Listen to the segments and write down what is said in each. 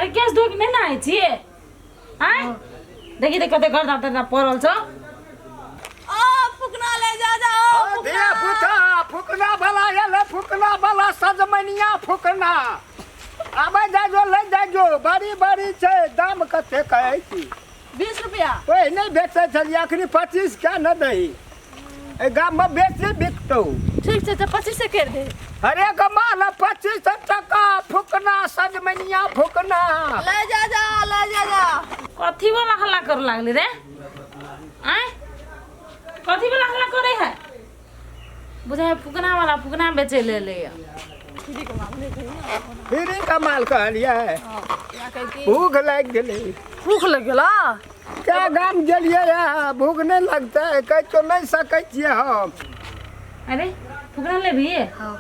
अरे केस धो के नहीं ना आई छी आय देखी देख कते गर्दा तर्दा पड़ल छ फुकना ले जा दे पुता फुकना वाला ये फुकना वाला सजमनिया फुकना आबे जाजो ले जाजो बड़ी छे दाम कते कहै छी 20 रुपया ओए नहीं बेचे छलिए अखनी 25 क्या न दही ए गाम में बेचे बिकतो ठीक छे 25 से कर दे अरे कमाल 25 टका फुकना सजमनिया फुकना ले जा कथी वाला हल्ला कर लागले रे आय कथी वाला हल्ला करे है बुझाय फुकना वाला फुकना बेचे ले फिरी कमाल कहलिए भूख लग गेले भूख लग गेला क्या गाम गेलिए या भूख नहीं लगता है कह तो नहीं सकै छिए हम अरे फुकना लेबी हां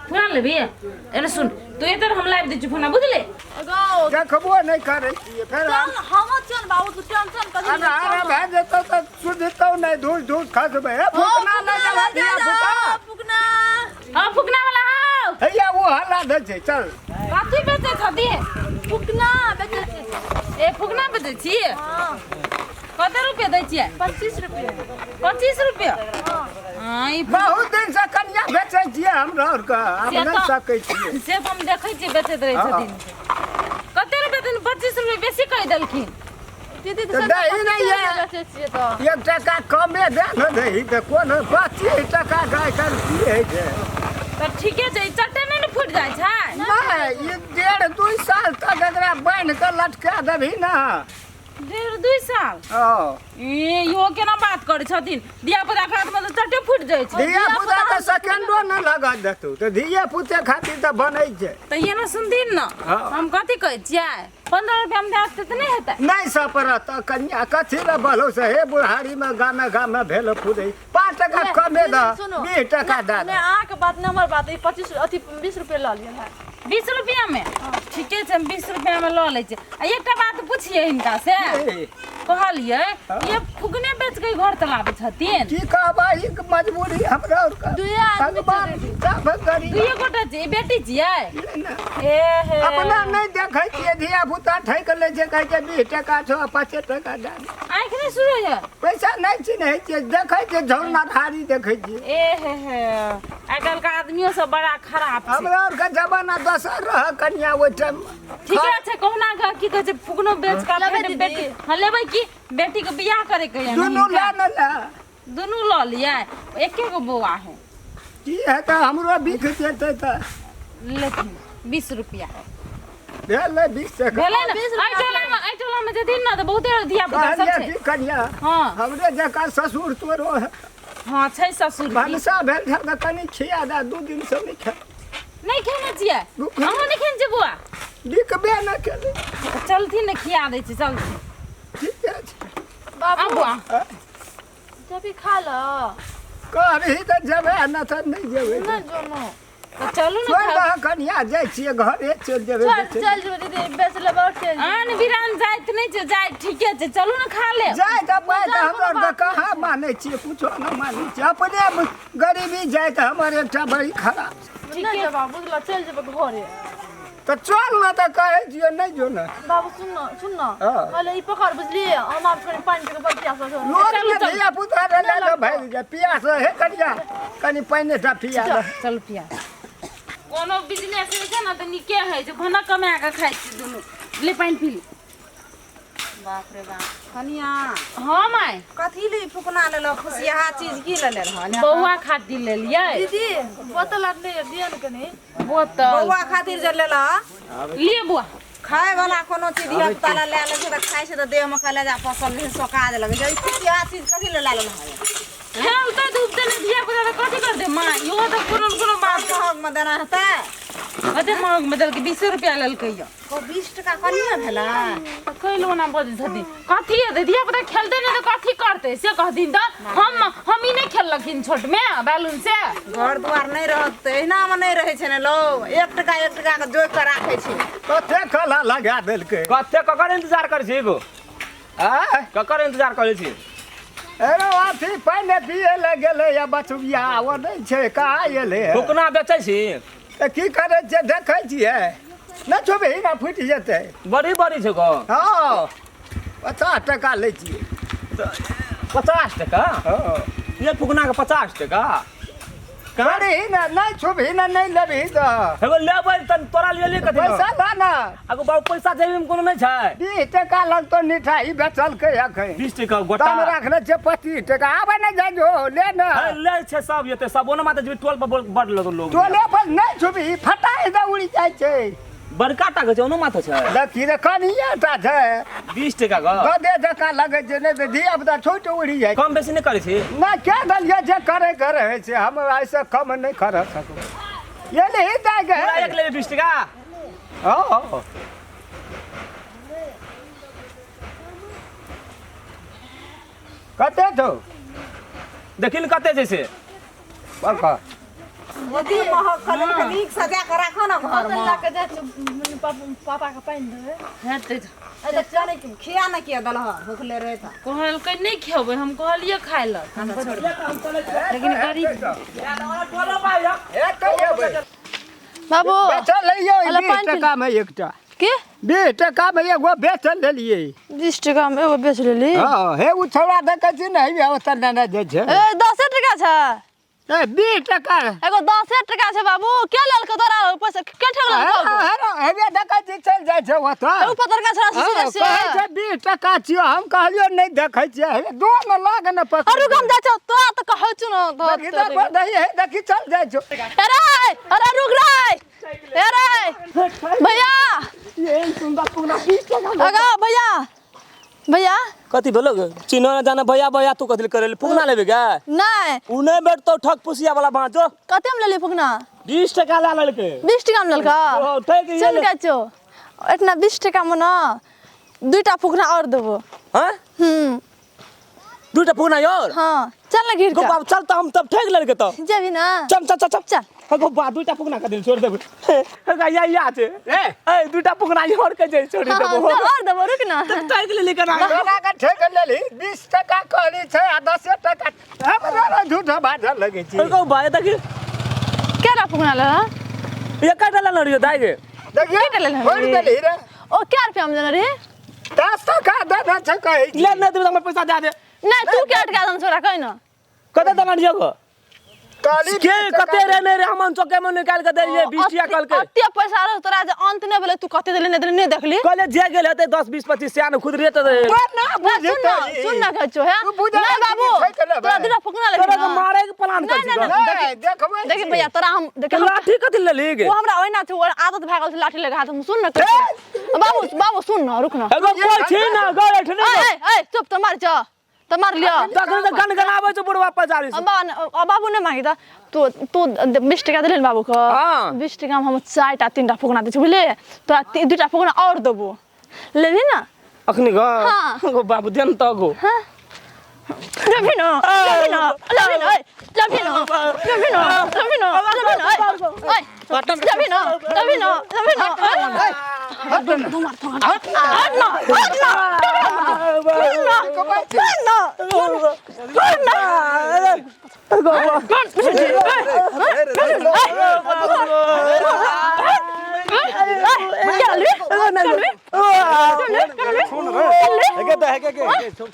फुकना लेबी अरे सुन तू इधर हम लाइव दै छी फुकना बुझले अगो देखबो नहीं करे छिए फिर हम चल बाबू तू टेंशन कर अरे भाई जेतो तो सुझतो नहीं धूस खसबे फुकना ले जा दिया फुका फुकना हां फुकना वाला हां हैया वो हल्ला दे छे चल कथी बेचे छथी फुकना बेचे छी ए फुकना बेचे छी हां कते रुपया दै छियै 25 रुपया 25 रुपया हां आई बहुत दिन से कन्या बेचे छिए हमरा और का अब नहीं सकै छिए से हम देखै छी बेचैत रहै छथिन कते रुपया दिन 25 रुपया बेसी कहि देलखिन दीदी तो दही नहीं है बेचे छी तो 1 टका कमे दे न दही तो कोन 25 टका गाय कर पिए छै त ठीके छै चट्टे नहीं फुट जाइ छै नहीं ये 1.5-2 साल तक एकरा बांध के लटका देबही ना 1.5-2 साल ए यो केना बात करै छथिन दिया पुता के हाथ में त चट्टे फुट जाइ छै धिया पुता तो सेकंडो न लगा देतौ तो धिया पुते खातिर तो बनै छै त ये ना सुनथिन न हम कथी कहै छियै 15 रुपया में देते त नहीं हेतै नहीं सपरत कन्या कथी रे बोलो से हे बुढ़ारी में गाना भेल फुदै 5 टका कमे द 20 टका दे ने आ के बात न हमर बात 25 अथी 20 रुपया ल लिया है 20 रुपया में ठीके छै हम 20 रुपया में ल लै छी आ एकटा बात पूछिए हिनका से कहलिए ये फुकने बेच के घर चलाबै छथिन की कहबा ई मजबूरी हमरा और का दुए आदमी सब गरीब दुइए गोटा छै बेटी छियै ए हे अपना नहीं देखै छिए धिया पुता ठैक ले छै कहै छै 20 टका छौ 5 टका दे आँख नहीं शुरू है पैसा नहीं चिन्है छिए देखै छिए झौना धारी देखै छिए ए हे आइ काल्हि के आदमियों सब बड़ा खराब छै हमरा और का जमाना दोसर रह कन्या ओइ टाइम ठीके छै कहुना का की कहै छै फुकनो बेच के लेबै फेर दीदी। बेटी हां लेबै की बेटी के बियाह करे के है दुनू ला न ला दुनू ल लियै एके गो बौआ है की है त हमरो बिक जेतै त लेथिन 20 रुपया भेल 20 टका भेलै ना आई टोला में जथिन ना त बहुते धिया पुता सब कहलिए छै की कन्या हां हमरे जका ससुर तोरो है हां छै ससुर की भनसा भेल छै त कनी खिया दा 2 दिन से नहीं खा नहीं खेने छियै अहाँ नहीं खेने छियै बुआ बिकबे न केलै चलथिन ने खिया दै छी चलथिन ठीक है आ बुआ जब खा ल कहरही त जेबै न त नहीं जेबै न जोनो तो चलू ना छोड़ दह कन्या जाइ छिए घरे चल जेबै चल जो दीदी बेच ले बहुत चल आन बिरान जाइत नहीं छै जाय ठीके छै चलू ना खा ले जाय त पाइ त हमर त कहाँ मानै छिए कुछो न मानै छिए अपने गरीबी जाय त हमर एकटा बड़ी खराब न जा बाबू बुझला चल जेबे घरे त चल न त कहै छिए नहीं जो न बाबू सुन न कहले ई पकड़ बुझली हम आप कनी पानी के बड़ प्यास हो लोग के धिया पुता रे ले ले भाई जा पियास हे कन्या कनी पानी टा पिया दे चल पिया कोनो बिजनेस है छै ना त निके है जो भना कमा के खाइ छी दुनु ले पानी पी ली बाप रे बाप कनिया हां माय कथी ले फुकना लेलो खुशिया चीज की ले रहल बौआ खातिर ले लियै दीदी बोतल आर ले दिया न कनी बोतल बौआ खातिर जे लेला लिए बुआ खाए वाला कोनो चीज धिया पुता ले ले छै त खाइ छै त देह में कलेजा पसल ले सोका दे लगे जे खुशिया चीज कथी ले ले है हेल त डूबते ने दिया पुता कथी कर दे मां यो त कोनो बात महग में देना हेतै अते महग में दल के 20 रुपया लेलकै या को 20 टका कनिया भेला त कैलो ना बजे छथिन कथी है दिया पुता खेलते ने त कथी करते से कहथिन त हम ही नहीं खेललखिन छोट में बैलून से घर द्वार नहीं रहत एना में नहीं रहे छै ने लोग 1 टका के जोड़ के राखे छै कते कला लगा देलकै कते ककर इंतजार करै छी गो आ ककर इंतजार करै छी अरे अथी पानी पिए ले गेलै या बचुगिया वो नहीं छै कहाँ एलै फुकना बेचै छी त की करे छै देखै छिए ना छुबही ना फुटि जेतै बड़ी बड़ी छै गो हाँ 50 टका लै छियै 50 टका हाँ ये फुकना के 50 टका करी ना नहीं छुबही ना नहीं लेबही तो एगो लेबै त तोरा लिए कथि पैसा ला ना आगो बाबू पैसा जेबी में कोनो नहीं छै 20 टका लगतो मिठाई बेचल के अखन 20 टका गोटा दाम रखने छै 25 टका आबे ना जाजो ले ना ले छै सब येते सब ओना माते जेबी टोल पर बढ़ लोग टोले पर नहीं छुबही फटाई द उड़ी जाय छै बड़का टा के छै ओनो माते छै देखी रे कनिया टा छै 20 टका गो गदे जका लगे छै नहीं तो धिया पुता छोट उड़ी जाय कम बेसी नहीं करे छी ना क्या दलिया जे करे करे छै हम ऐसे कम नहीं कर सकू ये नहीं दे पूरा गए एक लेबे 20 टका हां कते छौ देखिन कते जैसे पका यदि महक खले के नीक सजा के राखो ना घर में ला के जाय पापा के पाइन देबे हेतै अरे जाने कि खिया ना किया दल भूखले रहे था कहलकै नहीं खेबै हम कहलिए खाइ ल लेकिन गरीब टोलो भाई ए कहियो बाबू बेचल लियो वाला 20 पाँच टका में एकटा के 20 टका में एगो बेचल लेलिए 20 टका में एगो बेच लेली हां हे उ छोड़ा देखे छी नहीं व्यवस्था ना दे छै ए 10 टका छै ए 20 टका एगो 10 टका छै बाबू के लेल के तोरा पैसा के ठगल हेबे देखे छी चल जाय छै ओतऽ एगो पतर का छरा कहै से छै 20 टका छियो हम कहलियो नहीं देखे छियै हे दो में लाग न पकड़ अरु कम जा छ तोरा त कहै छु न देखी चल जाय छो अरे रुक रे अरे भैया ये सुंदर पुना 20 टका अगा भैया कथि भेलो चिन्ह ना जाना भैया भैया तू कथि करे फुकना लेबे गा नहीं उने बैठ तो ठक पुसिया वाला बाँच जो कते में लेली फुकना 20 टका ला ललके 20 टका में ललका ओ ठीक है चल गयो इतना 20 टका में ना दुईटा फुकना और देबो हां दूटा फुकना यार हां चल ना गिर गो का बाप चल त हम तब ठेक ललके तो जेबी ना चल चल चल चल गो बा दूटा फुकना का दिल छोड़ देबे या छे ए दूटा फुकना और के जे छोड़ हाँ, देबो और देबो रुक ना ठेक ले लेके ना सोना का ठेक लेली 20 टका कहली छै आ 10 टका हमरा झूठा बात लगे छै गो भाई देखि केरा फुकना ले ये काटा ला लड़ियो दाई गे देखिए केटा ले छोड़ देली रे ओ क्या रुपया में देना रे 10 टका देना छै कहै छी ले ना दे हमर पैसा दे दे नहीं तू क्या अटका दन छोरा कहि ना कते दना दियो गो कहली के कते रे ने रे हम चौके में निकाल के दे 20 टका कल के अत्ते पैसा रह तोरा जे अंत नहीं भेले तू कते देले नहीं देखली कहले जे गेल हेते 10 20 25 से आने खुद रेट दे ना बुझी सुन ना कहचो है तू बुझा नहीं बाबू तोरा दूटा फुकना ले तोरा के मारे के प्लान कर छी नहीं देखबै देखि भैया तोरा हम देख लाठी कथि ले ली गे वो हमरा ओइना छै आदत भ गेल छै लाठी लगा हाथ में सुन ना बाबू सुन ना रुक ना एगो कोई छी ना गए ठने ए चुप तमार छ तमार लिया तखन त गनगनाबै छ बुढ़वा पजारी से बाबू ने मांगी त तू 20 टका देले बाबू को 20 टका में हम 4टा 3टा फुकना दे छ बुझले तोरा 2टा फुकना और देबो लेबी ना अखनी गो गो बाबू देन त गो लेबी ना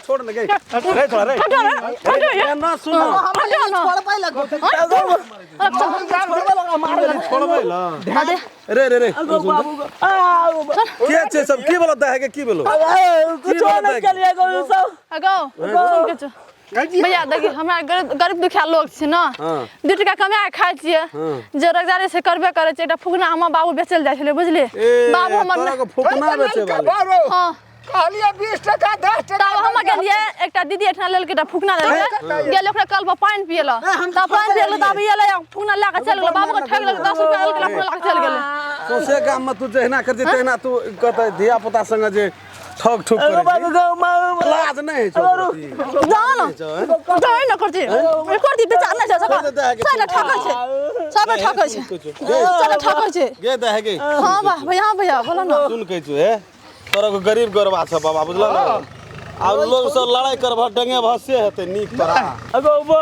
छोड़ लगे रे थोड़ा रे ना सुनो छोड़ बैला रे रे रे के छे सब की बोलता है की बोलो कुछ नहीं चलिए गो सब अगो सुन के छ भैया देखि हमरा गरीब दुखिया लोग छै ना 2 टका कमा के खाइ छियै जे रोजगारी से करबे करे छै एटा फुकना हम बाबू बेचल जाय छले बुझली बाबू हमर फुकना बेचे वाला हां कहलिए 20 टका 10 टका तब हम गेलिए एकटा दीदी एठना लेल के फुकना लेले गेल ओकरा कल पर पानी पियला तब पानी पियला तब येले फुकना ला के चल गेल बाबू के ठग लग 10 रुपया लेल के फुकना ला के चल गेल सोसे गाम में तू जहना कर जे तेहना तू कहता धिया पुता संग जे ठग ठुक करे बाबू गो लाज नहीं छोड़ी जान दai न करती बेचार नै छ सब ठकै छै सब ठकै छै गे दे है गे हां भैया बोला न सुन कहै छु हे तोरा को गरीब गरबा छ बाबा बुझला न अब लोग सब लड़ाई कर डंगे भसे हेते नीक परा अगो बा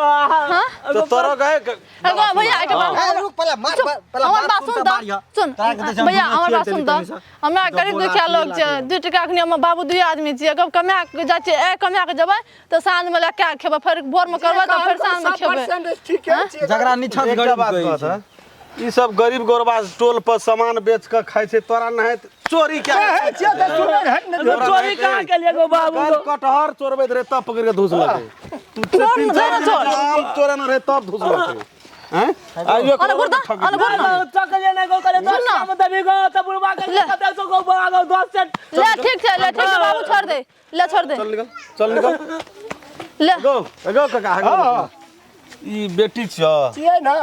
तो तोरा गए एगो भैया एक बात रुक पहले मार हमर बात सुन त सुन भैया हमर बात सुन त हमरा गरीब दुखिया लोग छै 2 टका अखनी हमर बाबू 2 आदमी छियै कब कमा के जाइ छै कमा के जेबै त साँझ में लए के खेबै फिर भोर में करबै त फिर साँझ में खेबै झगड़ा निछा गरीब बात कहत ई सब गरीब गोरबा टोल पर सामान बेच के खाइ छै तोरा नहीं चोरी क्या चोरी कहां के लिए गो बाबू कल कटहर चोरबैत रहे तब पकड़ के धुस लगे तू आम चोरन रहे तब धुस लगे हैं आइयो अरे गुरदा चकले नहीं गो करे दोस्त हम दबी गो त बुढ़वा के कते सो गो बागो दोस्त ले ठीक छै बाबू छोड़ दे ले छोड़ दे चल निकल ले गो काका ई बेटी छ ना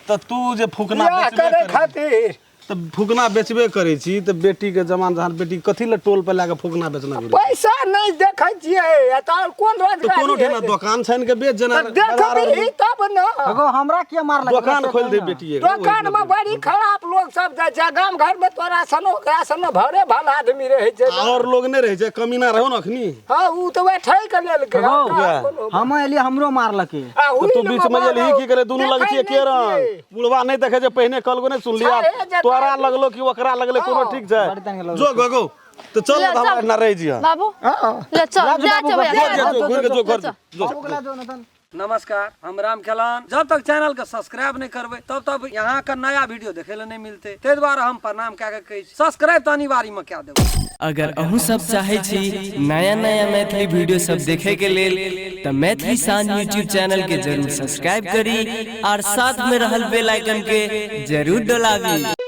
त तू जे फुकना करे खातिर त फुकना बेचबे करे छी त बेटी के जमान जहान बेटी कथि ल टोल पे लाके फुकना बेचना गुरु पैसा नहीं देखै छियै त कोन तो रोजगार कोनो ठेना दुकान छन के बेच जना देखबी तब न एगो हमरा के मारलक दुकान खोल दे बेटी दुकान में बड़ी खराब लोग सब जाय छै गांव घर में तोरा सनो ओकरा सनो भरे भला आदमी रहे छै और लोग नहीं रहे छै कमीना रहो न अखनी हां उ तो बैठै के लेल के हम एली हमरो मारलक तो तू बीच में ये की करे दोनों लग छिए केरन बुढ़वा नहीं देखे जे पहिने कल गो नहीं सुन लिया तोरा लगलो कि ओकरा लगले कोनो ठीक छै जो गगो तो चल हमरा ना रह जिया बाबू ले चल जा भैया घुर के जो घर जो नमस्कार, हम राम खेलान। जब तक चैनल के सब्सक्राइब नहीं करबे तब तक यहाँ का नया वीडियो देखे ले नहीं मिलते। ते द्वारा हम प्रणाम क्या कहे सब्सक्राइब तो अनिवार्य में क्या देबो। अगर अहू सब चाहे छी नया नया मैथिली वीडियो सब देखे के लेल तो मैथिली साँझ यूट्यूब चैनल के जरूर सब्सक्राइब करी और साथ में रहल बेल आइकन के जरूर दबावी।